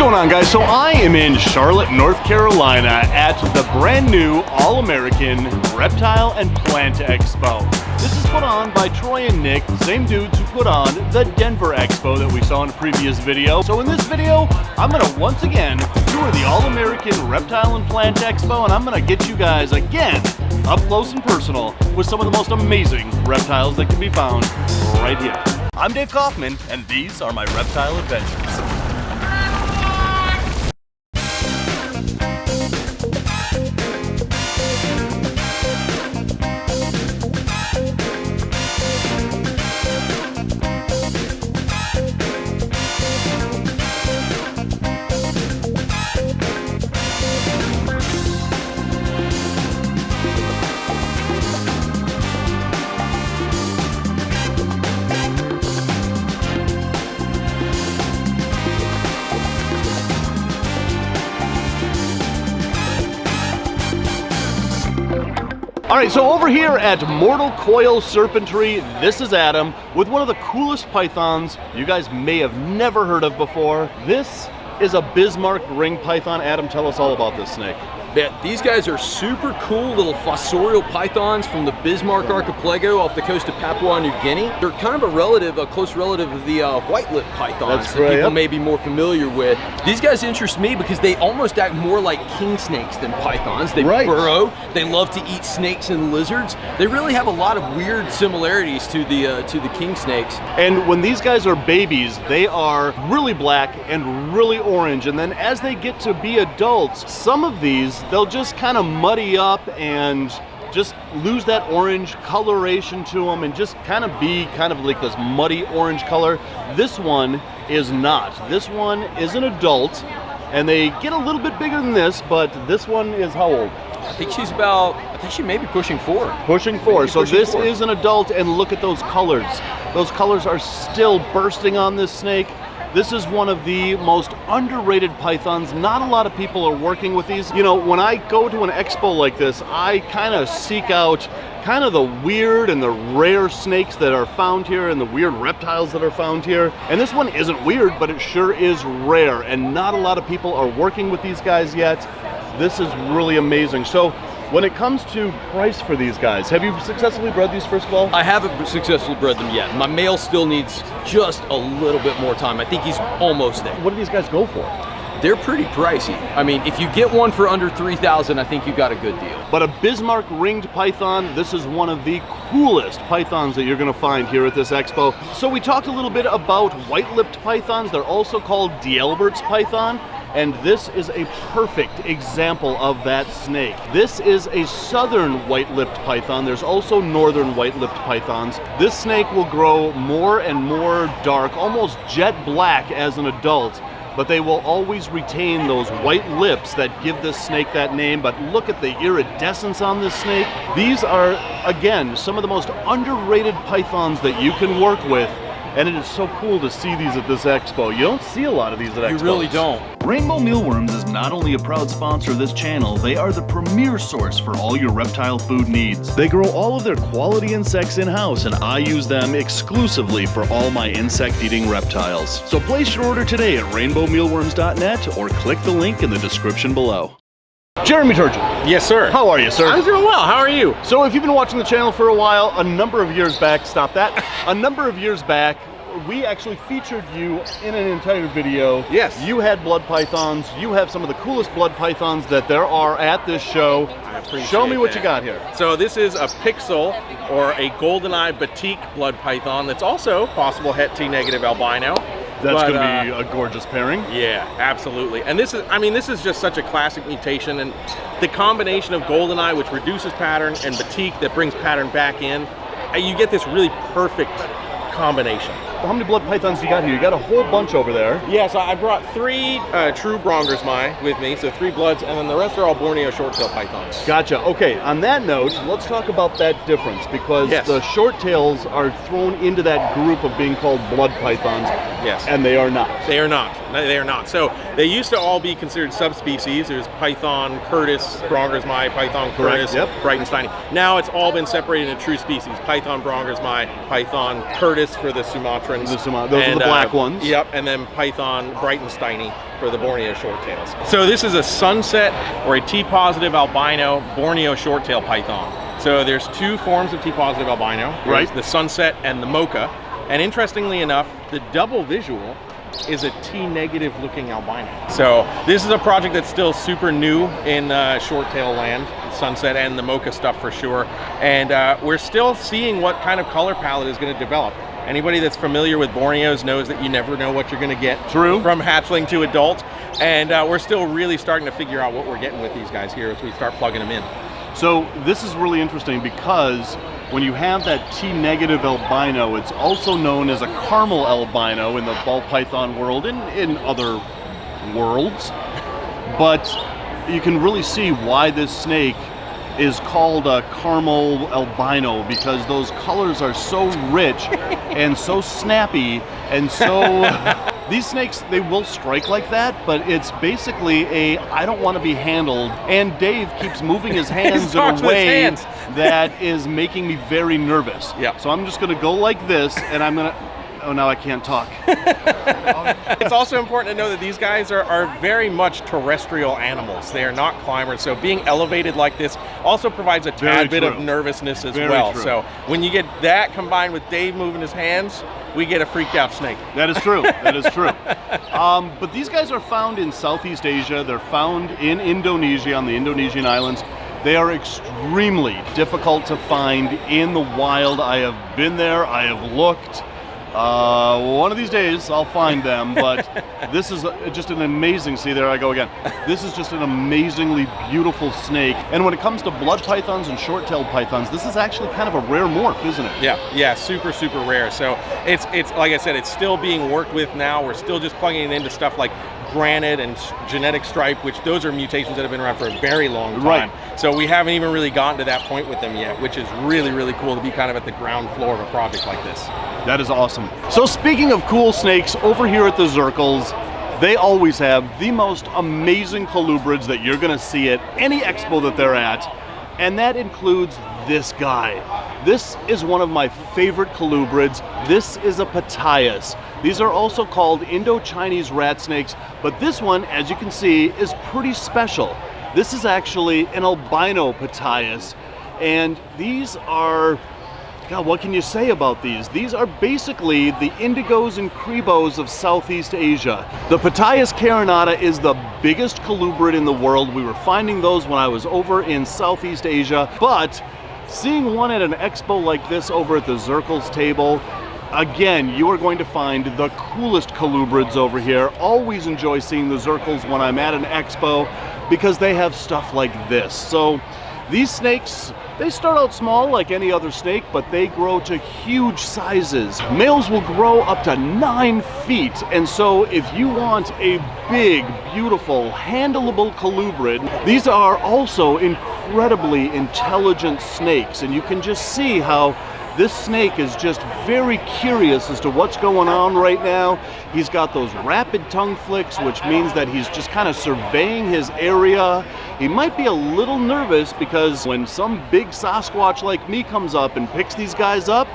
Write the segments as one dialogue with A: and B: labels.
A: going on, guys? So I am in Charlotte, North Carolina at the brand new All-American Reptile and Plant Expo. This is put on by Troy and Nick, the same dudes who put on the Denver Expo that we saw in a previous video. So in this video, I'm gonna once again tour the All-American Reptile and Plant Expo, and I'm gonna get you guys again up close and personal with some of the most amazing reptiles that can be found right here. I'm Dave Kaufman, and these are my Reptile Adventures. All right, so over here at Mortal Coil Serpentry, this is Adam with one of the coolest pythons you guys may have never heard of before. This is a Bismarck ring python. Adam, tell us all about this snake.
B: These guys are super cool little fossorial pythons from the Bismarck archipelago off the coast of Papua New Guinea. They're kind of a close relative of the white-lipped pythons that people may be more familiar with. These guys interest me because they almost act more like king snakes than pythons. They burrow, they love to eat snakes and lizards. They really have a lot of weird similarities to the king snakes.
A: And when these guys are babies, they are really black and really orange, and then as they get to be adults, some of these they'll just kind of muddy up and just lose that orange coloration to them and just kind of be kind of like this muddy orange color. This one is not. This one is an adult, and they get a little bit bigger than this, but this one is how old?
B: I think she may be pushing 4.
A: Pushing 4. So this is an adult, and look at those colors. Those colors are still bursting on this snake. This is one of the most underrated pythons. Not a lot of people are working with these. You know, when I go to an expo like this, I kind of seek out kind of the weird and the rare snakes that are found here and the weird reptiles that are found here. And this one isn't weird, but it sure is rare, and not a lot of people are working with these guys yet. This is really amazing. So when it comes to price for these guys, have you successfully bred these first of all?
B: I haven't successfully bred them yet. My male still needs just a little bit more time. I think he's almost there.
A: What do these guys go for?
B: They're pretty pricey. I mean, if you get one for under $3,000, I think you got a good deal.
A: But a Bismarck ringed python, this is one of the coolest pythons that you're gonna find here at this expo. So we talked a little bit about white-lipped pythons. They're also called D'Albert's python. And this is a perfect example of that snake. This is a southern white-lipped python. There's also northern white-lipped pythons. This snake will grow more and more dark, almost jet black as an adult, but they will always retain those white lips that give this snake that name. But look at the iridescence on this snake. These are, again, some of the most underrated pythons that you can work with. And it is so cool to see these at this expo. You don't see a lot of these at expos.
B: You really don't.
A: Rainbow Mealworms is not only a proud sponsor of this channel, they are the premier source for all your reptile food needs. They grow all of their quality insects in-house, and I use them exclusively for all my insect-eating reptiles. So place your order today at rainbowmealworms.net or click the link in the description below. Jeremy Turgeon.
C: Yes, sir.
A: How are you, sir?
C: I'm doing well. How are you?
A: So if you've been watching the channel for a while, a number of years back, a number of years back, we actually featured you in an entire video.
C: Yes.
A: You had blood pythons. You have some of the coolest blood pythons that there are at this show.
C: I appreciate
A: Show me what
C: that.
A: you got here.
C: So this is a pixel or a goldeneye batik blood python that's also possible Het T negative albino.
A: That's going to be a gorgeous pairing.
C: Yeah, absolutely. And this is, I mean, this is just such a classic mutation, and the combination of goldeneye, which reduces pattern, and batik that brings pattern back in, you get this really perfect combination.
A: How many blood pythons you got here? You got a whole bunch over there.
C: Yeah, so I brought 3 true Brongersmai with me, so 3 bloods, and then the rest are all Borneo short-tail pythons.
A: Gotcha. Okay, on that note, let's talk about that difference, because the short tails are thrown into that group of being called blood pythons.
C: Yes.
A: And they are not.
C: They are not. They are not. So they used to all be considered subspecies. There's Python Curtis, Brongersmai, Python Curtis, Breitenstein. Now it's all been separated into true species. Python Brongersmai, Python Curtis for the Sumatra Sumatrans.
A: Those are the black ones.
C: Yep, and then Python Breitensteini for the Borneo shorttails. So this is a sunset or a T-positive albino Borneo shorttail python. So there's two forms of T-positive albino. There's the sunset and the mocha. And interestingly enough, the double visual is a T-negative looking albino. So this is a project that's still super new in shorttail land, sunset and the mocha stuff for sure. And we're still seeing what kind of color palette is going to develop. Anybody that's familiar with Borneos knows that you never know what you're going to get from hatchling to adult. And we're still really starting to figure out what we're getting with these guys here as we start plugging them in.
A: So this is really interesting because when you have that T-negative albino, it's also known as a caramel albino in the ball python world and in other worlds. But you can really see why this snake is called a caramel albino, because those colors are so rich and so snappy and so... These snakes, they will strike like that, but it's basically a, I don't want to be handled. And Dave keeps moving his hands in a way that is making me very nervous.
C: Yeah.
A: So I'm just going to go like this, and I'm going to, oh, now I can't talk.
C: It's also important to know that these guys are very much terrestrial animals. They are not climbers, so being elevated like this also provides a tad bit of nervousness as well. So when you get that combined with Dave moving his hands, we get a freaked out snake.
A: That is true. That is true. But these guys are found in Southeast Asia. They're found in Indonesia, on the Indonesian islands. They are extremely difficult to find in the wild. I have been there. I have looked. One of these days I'll find them, but this is just an amazing, see there I go again, this is just an amazingly beautiful snake. And when it comes to blood pythons and short-tailed pythons, this is actually kind of a rare morph, isn't it?
C: Yeah, super rare. So it's like I said, it's still being worked with now. We're still just plugging it into stuff like granite and genetic stripe, which those are mutations that have been around for a very long time.
A: Right.
C: So we haven't even really gotten to that point with them yet, which is really cool to be kind of at the ground floor of a project like this.
A: That is awesome. So speaking of cool snakes, over here at the Zirkles, they always have the most amazing colubrids that you're gonna see at any expo that they're at, and that includes this guy. This is one of my favorite colubrids. This is a Pataeus. These are also called Indo-Chinese rat snakes, but this one, as you can see, is pretty special. This is actually an albino Pataeus, and these are, God, what can you say about these? These are basically the indigos and crebos of Southeast Asia. The Pataeus carinata is the biggest colubrid in the world. We were finding those when I was over in Southeast Asia, but seeing one at an expo like this over at the Zirkles table, again, you are going to find the coolest colubrids over here. Always enjoy seeing the Zirkles when I'm at an expo because they have stuff like this. So these snakes, they start out small like any other snake, but they grow to huge sizes. Males will grow up to 9 feet, and so if you want a big, beautiful, handleable colubrid, these are also incredibly intelligent snakes, and you can just see how this snake is just very curious as to what's going on right now. He's got those rapid tongue flicks, which means that he's just kind of surveying his area. He might be a little nervous because when some big Sasquatch like me comes up and picks these guys up,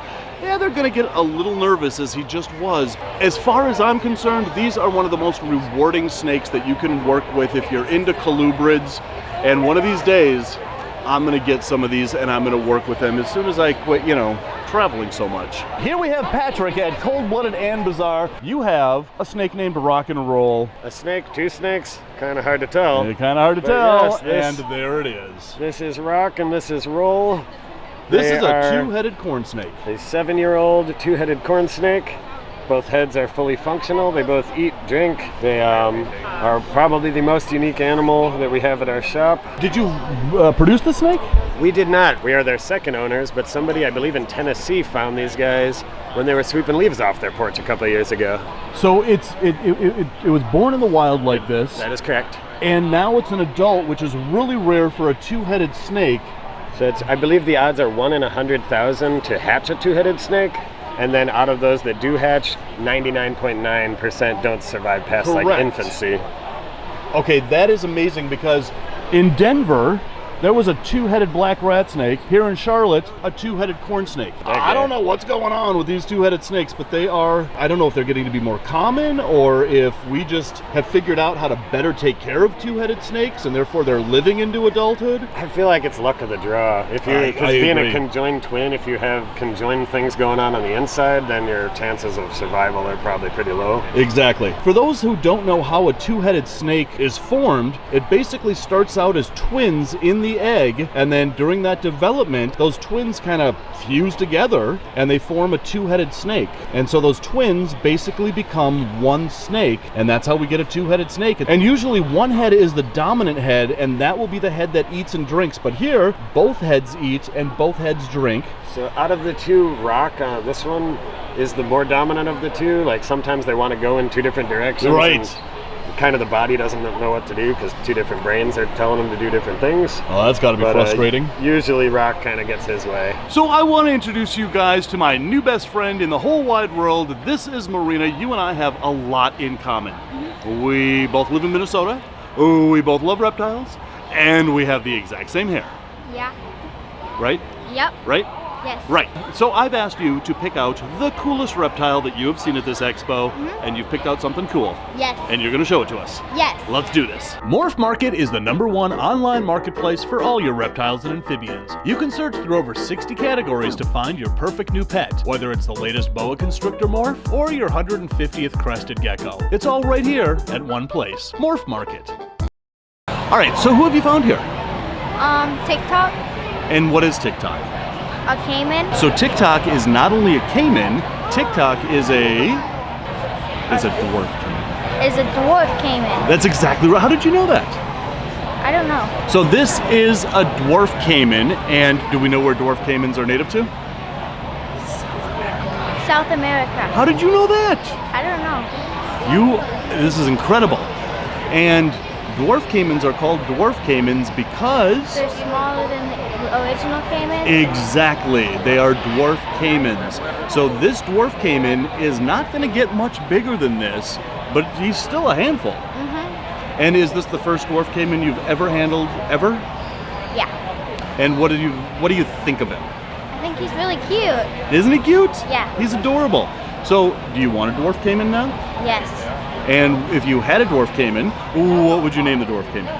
A: yeah, they're gonna get a little nervous, as he just was. As far as I'm concerned, these are one of the most rewarding snakes that you can work with if you're into colubrids. And one of these days, I'm gonna get some of these and I'm gonna work with them as soon as I quit, you know, traveling so much. Here we have Patrick at Cold Blooded and Bizarre. You have a snake named Rock and Roll.
D: A snake, 2 snakes, kind of hard to tell.
A: Kind of hard to tell,
D: yes,
A: and there it is.
D: This is Rock and this is Roll.
A: This is a 2-headed corn snake.
D: A 7-year-old 2-headed corn snake. Both heads are fully functional. They both eat, drink. They are probably the most unique animal that we have at our shop.
A: Did you produce the snake?
D: We did not. We are their second owners, but somebody, I believe in Tennessee, found these guys when they were sweeping leaves off their porch a couple of years ago.
A: So it was born in the wild like this.
D: That is correct.
A: And now it's an adult, which is really rare for a 2-headed snake.
D: So it's, I believe the odds are 1 in 100,000 to hatch a 2-headed snake. And then out of those that do hatch, 99.9% don't survive past like infancy.
A: Okay, that is amazing because in Denver, there was a two-headed black rat snake. Here in Charlotte, a two-headed corn snake. I don't know what's going on with these two-headed snakes, but they are, I don't know if they're getting to be more common or if we just have figured out how to better take care of two-headed snakes and therefore they're living into adulthood.
D: I feel like it's luck of the draw. If you, because being a conjoined twin, if you have conjoined things going on the inside, then your chances of survival are probably pretty low.
A: Exactly. For those who don't know how a two-headed snake is formed, it basically starts out as twins in the egg, and then during that development, those twins kind of fuse together and they form a two-headed snake. And so those twins basically become one snake, and that's how we get a two-headed snake. And usually one head is the dominant head, and that will be the head that eats and drinks. But here, both heads eat and both heads drink.
D: So out of the two, Rock, this one is the more dominant of the two. Like sometimes they want to go in two different directions.
A: Right.
D: Kind of the body doesn't know what to do because two different brains are telling them to do different things.
A: Oh, that's got to be frustrating.
D: Usually Rock kind of gets his way.
A: So I want to introduce you guys to my new best friend in the whole wide world. This is Marina. You and I have a lot in common. We both live in Minnesota. We both love reptiles. And we have the exact same hair.
E: Yeah.
A: Right?
E: Yep.
A: Right?
E: Yes.
A: Right. So I've asked you to pick out the coolest reptile that you have seen at this expo, and you've picked out something cool.
E: Yes.
A: And you're going to show it to us.
E: Yes.
A: Let's do this. Morph Market is the #1 online marketplace for all your reptiles and amphibians. You can search through over 60 categories to find your perfect new pet, whether it's the latest boa constrictor morph or your 150th crested gecko. It's all right here at one place. Morph Market. All right, so who have you found here?
E: TikTok,
A: And what is TikTok?
E: a caiman,
A: So TikTok is not only a caiman, TikTok is a dwarf caiman.
E: is a dwarf caiman.
A: That's exactly right. How did you know that?
E: I don't know.
A: So this is a dwarf caiman, and do we know where dwarf caimans are native to?
E: South America.
A: How did you know that?
E: I don't know.
A: This is incredible. And dwarf caimans are called dwarf caimans because...
E: They're smaller than the original caiman.
A: Exactly, they are dwarf caimans. So this dwarf caiman is not going to get much bigger than this, but he's still a handful. And is this the first dwarf caiman you've ever handled, ever?
E: Yeah.
A: And what do you think of him?
E: I think he's really cute.
A: Isn't he cute?
E: Yeah.
A: He's adorable. So, do you want a dwarf caiman now?
E: Yes.
A: And if you had a dwarf caiman, what would you name the dwarf caiman?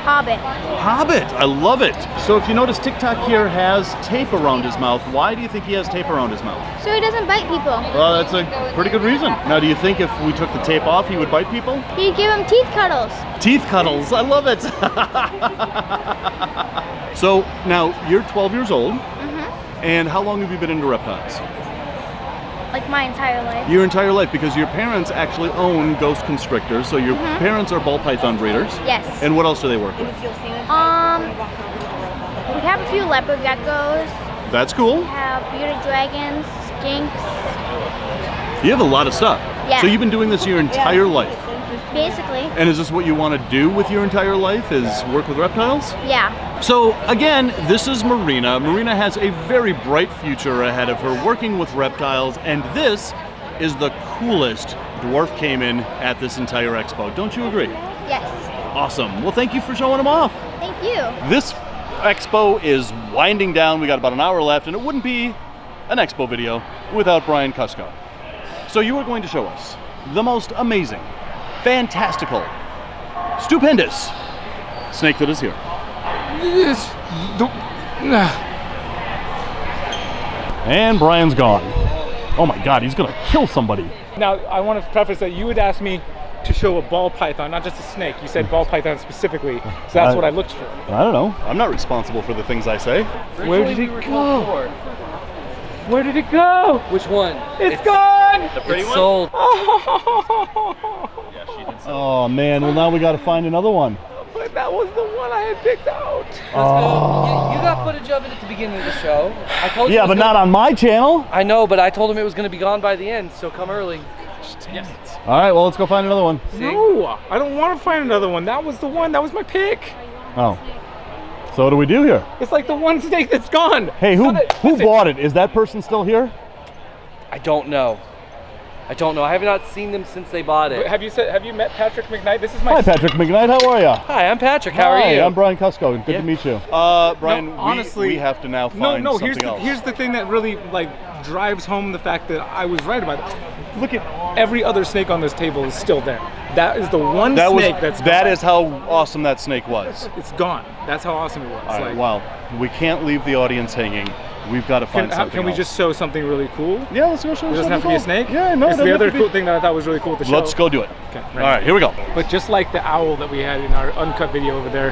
E: Hobbit.
A: Hobbit, I love it. So if you notice, TikTok here has tape around his mouth. Why do you think he has tape around his mouth?
E: So he doesn't bite people.
A: Well, that's a pretty good reason. Now, do you think if we took the tape off, he would bite people?
E: You give him teeth cuddles.
A: Teeth cuddles, I love it. So now, you're 12 years old, and how long have you been into reptiles?
E: Like my entire life.
A: Your entire life, because your parents actually own ghost constrictors, so your parents are ball python breeders.
E: Yes.
A: And what else do they work with?
E: We have a few leopard geckos.
A: That's cool.
E: We have bearded dragons, skinks.
A: You have a lot of stuff.
E: Yeah.
A: So you've been doing this your entire life.
E: Basically.
A: And is this what you want to do with your entire life, is work with reptiles?
E: Yeah.
A: So again, this is Marina. Marina has a very bright future ahead of her working with reptiles, and this is the coolest dwarf caiman at this entire expo. Don't you agree?
E: Yes.
A: Awesome. Well, thank you for showing them off.
E: Thank you.
A: This expo is winding down. We got about an hour left, and it wouldn't be an expo video without Brian Kusco. So you are going to show us the most amazing, fantastical, stupendous snake that is here. And Brian's gone. Oh my God, he's gonna kill somebody.
F: Now, I want to preface that you would ask me to show a ball python, not just a snake. You said ball python specifically, so that's what I looked for.
A: I don't know. I'm not responsible for the things I say.
F: Where did it go? Where did it go?
B: Which one?
F: It's gone!
B: The pretty one? Sold.
A: Oh man, well now we gotta find another one.
F: But that was the one I had picked out.
B: You got footage of it at the beginning of the show. I told you.
A: Yeah, but not on my channel.
B: I know, but I told him it was going to be gone by the end, so come early. Yes.
A: All right, well let's go find another one.
F: No, I don't want to find another one. That was the one. That was my pick.
A: Oh. So what do we do here?
F: It's like the one snake that's gone.
A: Hey, who
F: Listen,
A: bought it? Is that person still here?
B: I don't know.
G: I don't know. I have not seen them since they bought it.
F: Have you met Patrick McKnight? This is my.
A: Hi, Patrick McKnight. How are you?
G: Hi, I'm Patrick. How are you?
A: Hi, I'm Brian Kusco. Good to meet you. Brian,
F: No, honestly,
A: we have to now find something else.
F: Here's the thing that really like drives home the fact that I was right about it. Look at every other snake on this table is still there. That is the one snake that's gone.
A: That is how awesome that snake was.
F: It's gone. That's how awesome it was.
A: All right, well, we can't leave the audience hanging. We've got to find something
F: Can we
A: else.
F: just show something really cool?
A: Yeah, let's go show
F: It doesn't have to be a snake?
A: Yeah, no.
F: It's the other cool thing that I thought was really cool to show.
A: Let's go do it.
F: Okay,
A: All right, here we go.
F: But just like the owl that we had in our uncut video over there,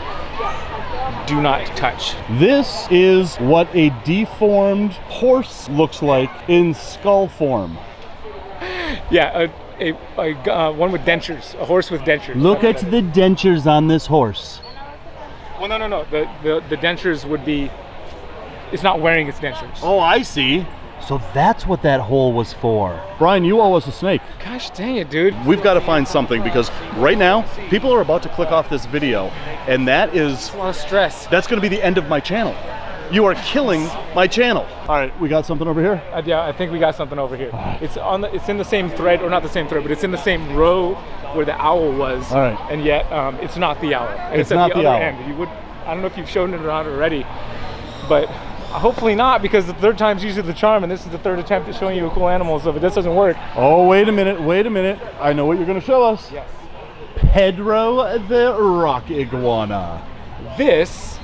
F: do not touch.
A: This is what a deformed horse looks like in skull form.
F: Yeah, one with dentures, a horse with dentures.
A: Look at the dentures on this horse.
F: Well, no. The dentures would be. It's not wearing its dentures.
A: Oh, I see. So that's what that hole was for. Brian, you owe us a snake.
F: Gosh dang it, dude.
A: We've got to find something because right now, people are about to click off this video, and that is...
F: It's a lot of stress.
A: That's going to be the end of my channel. You are killing my channel. All right, we got something over here?
F: Yeah, I think we got something over here. It's in the same thread, or not the same thread, but it's in the same row where the owl was.
A: All right.
F: And yet, it's not the owl. And
A: It's not
F: at
A: the
F: the
A: owl.
F: other end. I don't know if you've shown it or not already, but hopefully not, because the third time's usually the charm, and this is the third attempt at showing you a cool animal, so if this doesn't work.
A: Oh, wait a minute. I know what you're going to show us.
F: Yes.
A: Pedro the rock iguana.
F: This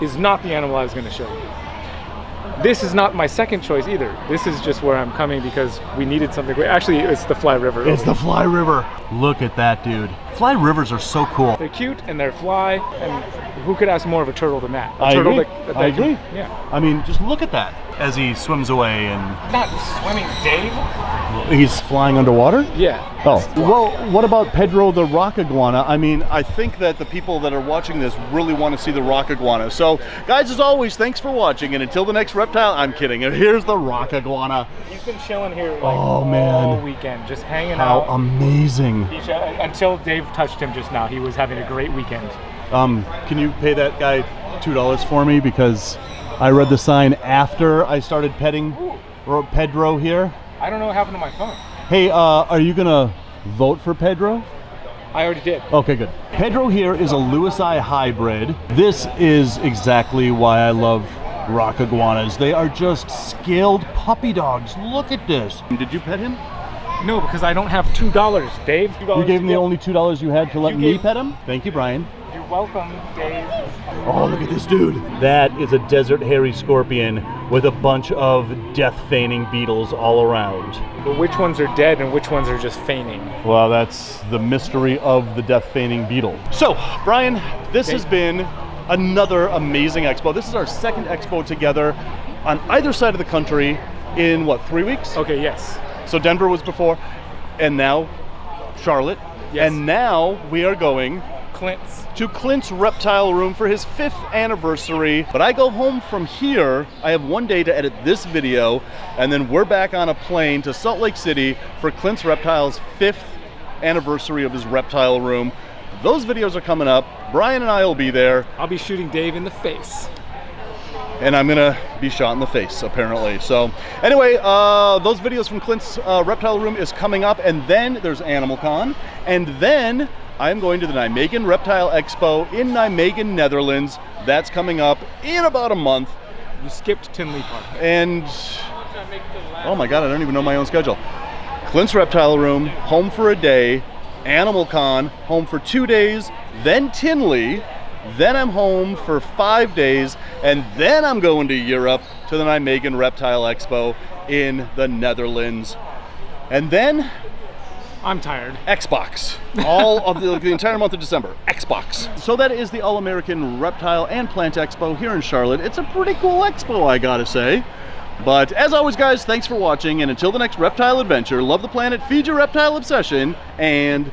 F: is not the animal I was going to show you. This is not my second choice either. This is just where I'm coming because we needed something. Actually, it's the Fly River.
A: It's the Fly River. Look at that, dude. Fly Rivers are so cool.
F: They're cute and they're fly, and who could ask more of a turtle than that?
A: I
F: turtle
A: agree.
F: that
A: I agree.
F: Yeah.
A: I mean, just look at that as he swims away and
F: Not swimming, Dave.
A: he's flying underwater?
F: Yeah.
A: Oh, well, what about Pedro the rock iguana? I mean, I think that the people that are watching this really want to see the rock iguana. So, guys, as always, thanks for watching, and until the next reptile, I'm kidding. Here's the rock iguana.
F: He's been chilling here like
A: Oh, man.
F: all weekend, just hanging
A: How
F: out.
A: amazing.
F: Until Dave touched him just now, he was having a great weekend.
A: Can you pay that guy $2 for me? Because I read the sign after I started petting Pedro here.
F: I don't know what happened to my phone.
A: Hey, are you gonna vote for Pedro?
F: I already did.
A: Okay, good. Pedro here is a Lewisii hybrid. This is exactly why I love rock iguanas. They are just scaled puppy dogs. Look at this. Did you pet him?
F: No, because I don't have $2, Dave. $2
A: You gave him
F: to
A: the
F: go.
A: only $2 you had to let
F: You
A: me
F: gave-
A: pet him? Thank you, Brian.
F: You're welcome, Dave.
A: Oh, look at this dude. That is a desert hairy scorpion with a bunch of death feigning beetles all around.
F: But which ones are dead and which ones are just feigning?
A: Well, that's the mystery of the death feigning beetle. So, Brian, this has been another amazing expo. This is our second expo together on either side of the country in, what, 3 weeks?
F: Okay, yes.
A: So Denver was before, and now Charlotte.
F: Yes.
A: And now we are going
F: Clint's.
A: to Clint's Reptile Room for his 5th anniversary. But I go home from here. I have one day to edit this video, and then we're back on a plane to Salt Lake City for Clint's Reptile's 5th anniversary of his Reptile Room. Those videos are coming up. Brian and I will be there,
F: I'll be shooting Dave in the face.
A: and I'm gonna be shot in the face, apparently. So anyway, those videos from Clint's Reptile Room is coming up, and then there's Animal Con, and then I'm going to the Nijmegen Reptile Expo in Nijmegen, Netherlands. That's coming up in about a month.
F: You skipped Tinley Park.
A: And oh my God, I don't even know my own schedule. Clint's Reptile Room, home for a day. Animal Con, home for 2 days. Then Tinley. Then I'm home for 5 days. And then I'm going to Europe to the Nijmegen Reptile Expo in the Netherlands. And then
F: I'm tired.
A: Xbox. All of the entire month of December. Xbox. So that is the All-American Reptile and Plant Expo here in Charlotte. It's a pretty cool expo, I gotta say. But as always, guys, thanks for watching, and until the next reptile adventure, love the planet, feed your reptile obsession, and